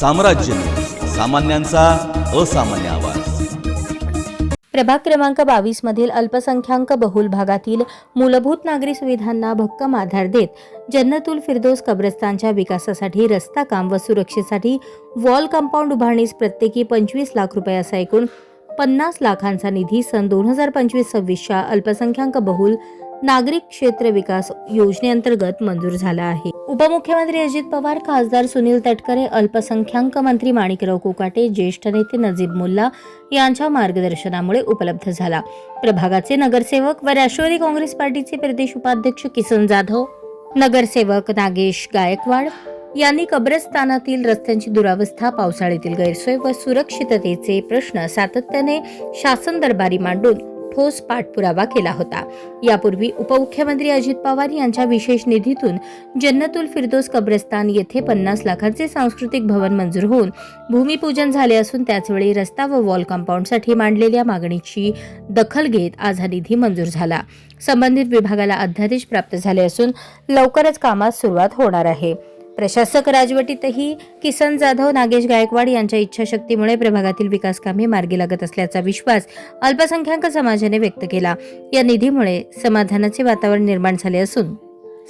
साम्राज्य न्यूज, सामान्यांचा असामान्य आवाज. प्रभाग क्रमांक 22 मधील अल्पसंख्याक बहुल भागातील मूलभूत नागरी सुविधांना भक्कम आधार देत जन्नतुल फिरदौस कब्रस्तानच्या विकासासाठी रस्ता काम व सुरक्षेसाठी वॉल कंपाऊंड उभारणीस प्रत्येकी 25 लाख रुपये असा एकूण 50 लाखांचा निधी सन 2025-26च्या अल्पसंख्याक बहुल नागरिक क्षेत्र विकास योजनेअंतर्गत मंजूर झाला आहे. उपमुख्यमंत्री अजित पवार, खासदार सुनील तटकरे, अल्पसंख्याक मंत्री माणिकराव कोकाटे, ज्येष्ठ नेते नजीब मुल्ला यांच्या मार्गदर्शनामुळे उपलब्ध झाला. प्रभागाचे नगरसेवक व राष्ट्रवादी काँग्रेस पार्टीचे प्रदेश उपाध्यक्ष किसन जाधव, नगरसेवक नागेश गायकवाड यांनी कब्रस्तानातील रस्त्यांची दुरावस्था, पावसाळ्यातील गैरसोय व सुरक्षिततेचे प्रश्न सातत्याने शासन दरबारी मांडून ठोस पाठपुरावा केला होता. यापूर्वी उपमुख्यमंत्री अजित पवार यांच्या विशेष निधीतून जन्नतुल फिरदौस कब्रस्तान येथे 50 लाखांचे सांस्कृतिक भवन मंजूर होऊन भूमिपूजन झाले असून त्याचवेळी रस्ता व वॉल कंपाऊंडसाठी मांडलेल्या मागणीची दखल घेत आज हा निधी मंजूर झाला. संबंधित विभागाला अध्यादेश प्राप्त झाले असून लवकरच कामास सुरुवात होणार आहे. प्रशासक राजवटीतही किसन जाधव, नागेश गायकवाड यांच्या इच्छाशक्तीमुळे प्रभागातील विकास कामे मार्गी लागत असल्याचा विश्वास अल्पसंख्याक समाजाने व्यक्त केला. या निधीमुळे समाधानाचे वातावरण निर्माण झाले असून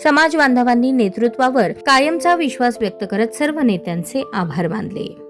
समाज बांधवांनी नेतृत्वावर कायमचा विश्वास व्यक्त करत सर्व नेत्यांचे आभार मानले.